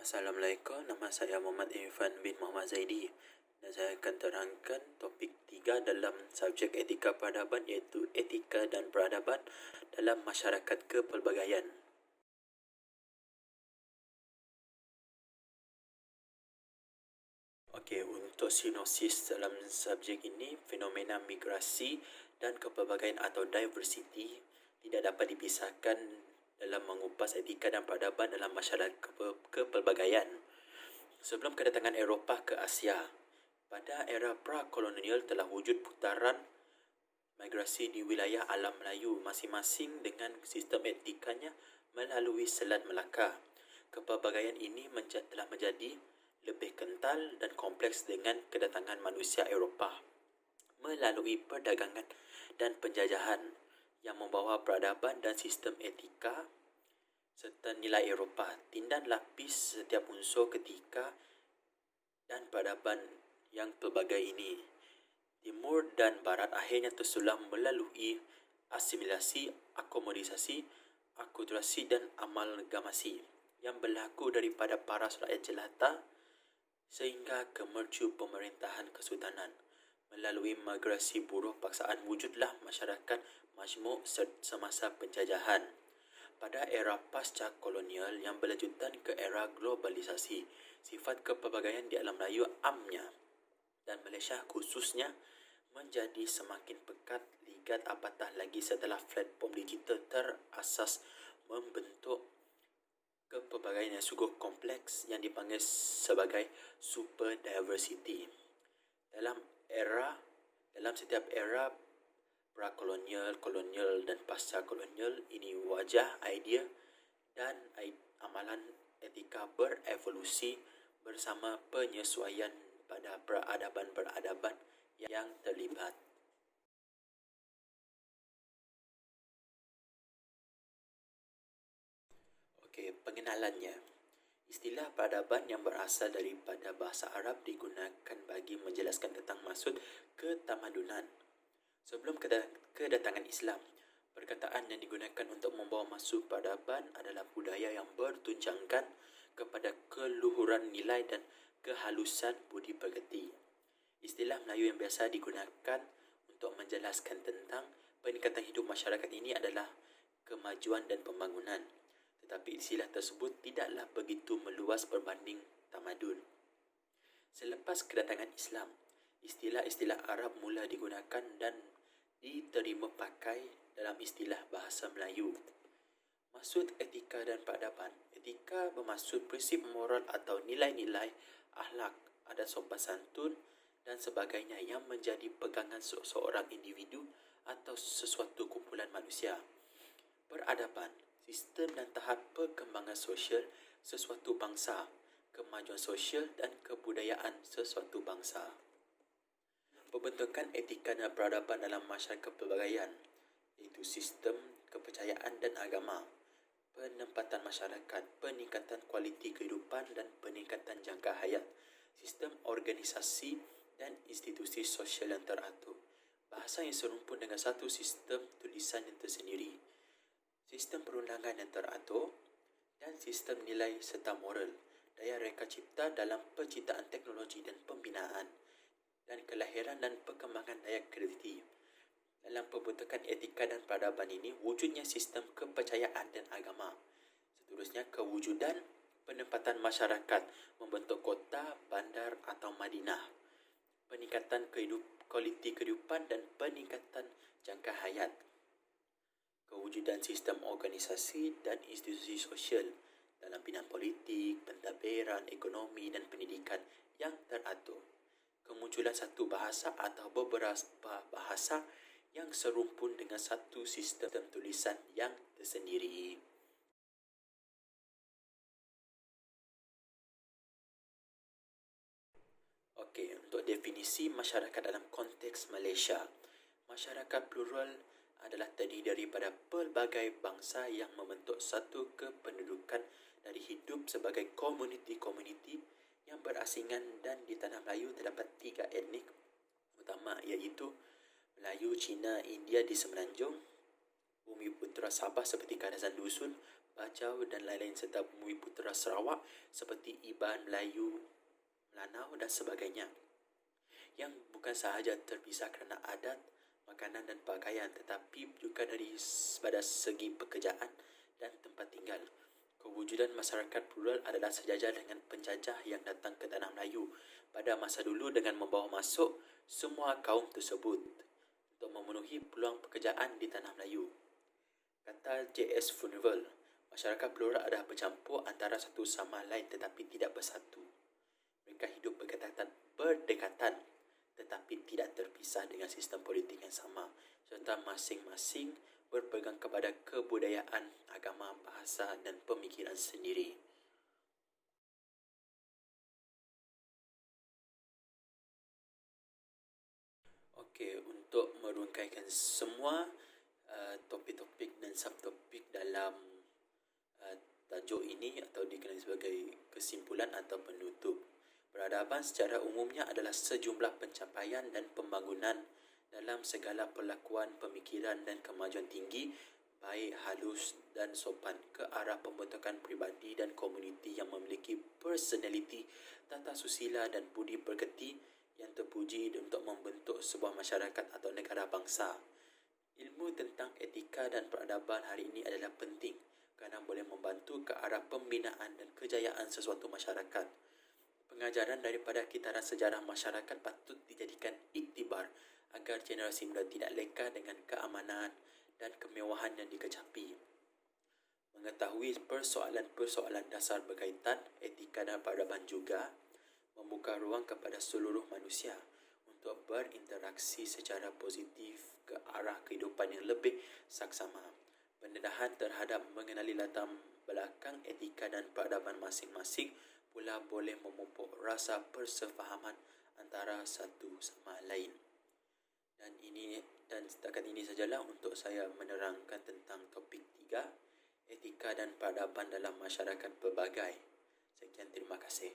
Assalamualaikum, nama saya Muhammad Irfan bin Muhammad Zaidi dan saya akan terangkan topik 3 dalam subjek etika peradaban iaitu etika dan peradaban dalam masyarakat kepelbagaian. Okey, untuk sinopsis dalam subjek ini, fenomena migrasi dan kepelbagaian atau diversity tidak dapat dipisahkan dalam mengupas etika dan peradaban dalam masyarakat kepelbagaian. Sebelum kedatangan Eropah ke Asia, pada era pra-kolonial telah wujud putaran migrasi di wilayah alam Melayu masing-masing dengan sistem etikanya melalui Selat Melaka. Kepelbagaian ini telah menjadi lebih kental dan kompleks dengan kedatangan manusia Eropah melalui perdagangan dan penjajahan yang membawa peradaban dan sistem etika serta nilai Eropah. Tindan lapis setiap unsur ketika dan peradaban yang pelbagai ini. Timur dan Barat akhirnya tersulam melalui asimilasi, akomodisasi, akulturasi dan amalgamasi yang berlaku daripada para rakyat jelata sehingga ke mercu pemerintahan kesultanan. Melalui migrasi buruh paksaan wujudlah masyarakat majmuk semasa penjajahan. Pada era pasca kolonial yang berlanjutan ke era globalisasi, sifat kepelbagaian di alam Melayu amnya dan Malaysia khususnya menjadi semakin pekat ligat apatah lagi setelah platform digital terasas membentuk kepelbagaian yang sungguh kompleks yang dipanggil sebagai super diversity. Dalam setiap era pra-kolonial, kolonial dan pasca kolonial ini wajah, idea dan amalan etika berevolusi bersama penyesuaian pada peradaban-peradaban yang terlibat. Okey, pengenalannya. Istilah peradaban yang berasal daripada bahasa Arab digunakan bagi menjelaskan tentang maksud ketamadunan. Sebelum kedatangan Islam, perkataan yang digunakan untuk membawa maksud peradaban adalah budaya yang bertunjangkan kepada keluhuran nilai dan kehalusan budi pekerti. Istilah Melayu yang biasa digunakan untuk menjelaskan tentang peningkatan hidup masyarakat ini adalah kemajuan dan pembangunan. Tetapi istilah tersebut tidaklah begitu meluas berbanding tamadun. Selepas kedatangan Islam, istilah-istilah Arab mula digunakan dan diterima pakai dalam istilah bahasa Melayu. Maksud etika dan peradaban. Etika bermaksud prinsip moral atau nilai-nilai akhlak, adat sopan santun dan sebagainya yang menjadi pegangan seorang individu atau sesuatu kumpulan manusia. Peradaban, sistem dan tahap perkembangan sosial sesuatu bangsa, kemajuan sosial dan kebudayaan sesuatu bangsa. Pembentukan etika dan peradaban dalam masyarakat pelbagaian iaitu sistem, kepercayaan dan agama, penempatan masyarakat, peningkatan kualiti kehidupan dan peningkatan jangka hayat, sistem organisasi dan institusi sosial yang teratur, bahasa yang serumpun dengan satu sistem tulisan yang tersendiri, sistem perundangan yang teratur dan sistem nilai serta moral, daya reka cipta dalam penciptaan teknologi dan pembinaan, dan kelahiran dan perkembangan daya kreatif. Dalam pembentukan etika dan peradaban ini, wujudnya sistem kepercayaan dan agama. Seterusnya, kewujudan penempatan masyarakat membentuk kota, bandar atau madinah. Peningkatan kualiti kehidupan dan peningkatan jangka hayat. Kewujudan sistem organisasi dan institusi sosial dalam bidang politik, pentadbiran, ekonomi dan pendidikan yang teratur. Kemunculan satu bahasa atau beberapa bahasa yang serumpun dengan satu sistem tulisan yang tersendiri. Okey, untuk definisi masyarakat dalam konteks Malaysia. Masyarakat plural adalah terdiri daripada pelbagai bangsa yang membentuk satu kependudukan dari hidup sebagai komuniti-komuniti yang berasingan, dan di Tanah Melayu terdapat 3 etnik utama iaitu Melayu, Cina, India di Semenanjung, Bumi Putera Sabah seperti kawasan Dusun, Bajau dan lain-lain serta Bumi Putera Sarawak seperti Iban Melayu, Melanau dan sebagainya. Yang bukan sahaja terpisah kerana adat, makanan dan pakaian tetapi juga pada segi pekerjaan dan tempat tinggal. Kewujudan masyarakat plural adalah sejajar dengan penjajah yang datang ke tanah Melayu pada masa dulu dengan membawa masuk semua kaum tersebut untuk memenuhi peluang pekerjaan di tanah Melayu. Kata J.S. Furnival, masyarakat plural adalah bercampur antara satu sama lain tetapi tidak bersatu. Mereka hidup berdekatan tetapi tidak terpisah dengan sistem politik yang sama serta masing-masing berpegang kepada kebudayaan, agama, bahasa dan pemikiran sendiri. Okey, untuk merungkaikan semua topik-topik dan subtopik dalam tajuk ini atau dikenali sebagai kesimpulan atau penutup. Peradaban secara umumnya adalah sejumlah pencapaian dan pembangunan dalam segala perlakuan, pemikiran dan kemajuan tinggi, baik halus dan sopan ke arah pembentukan pribadi dan komuniti yang memiliki personaliti, tata susila dan budi pekerti yang terpuji untuk membentuk sebuah masyarakat atau negara bangsa. Ilmu tentang etika dan peradaban hari ini adalah penting kerana boleh membantu ke arah pembinaan dan kejayaan sesuatu masyarakat. Pengajaran daripada kitaran sejarah masyarakat patut dijadikan iktibar agar generasi muda tidak leka dengan keamanan dan kemewahan yang dikecapi. Mengetahui persoalan-persoalan dasar berkaitan etika dan peradaban juga membuka ruang kepada seluruh manusia untuk berinteraksi secara positif ke arah kehidupan yang lebih saksama. Pendedahan terhadap mengenali latar belakang etika dan peradaban masing-masing pula boleh memupuk rasa persefahaman antara satu sama lain. Dan setakat ini sajalah untuk saya menerangkan tentang topik 3, etika dan peradaban dalam masyarakat pelbagai. Sekian, terima kasih.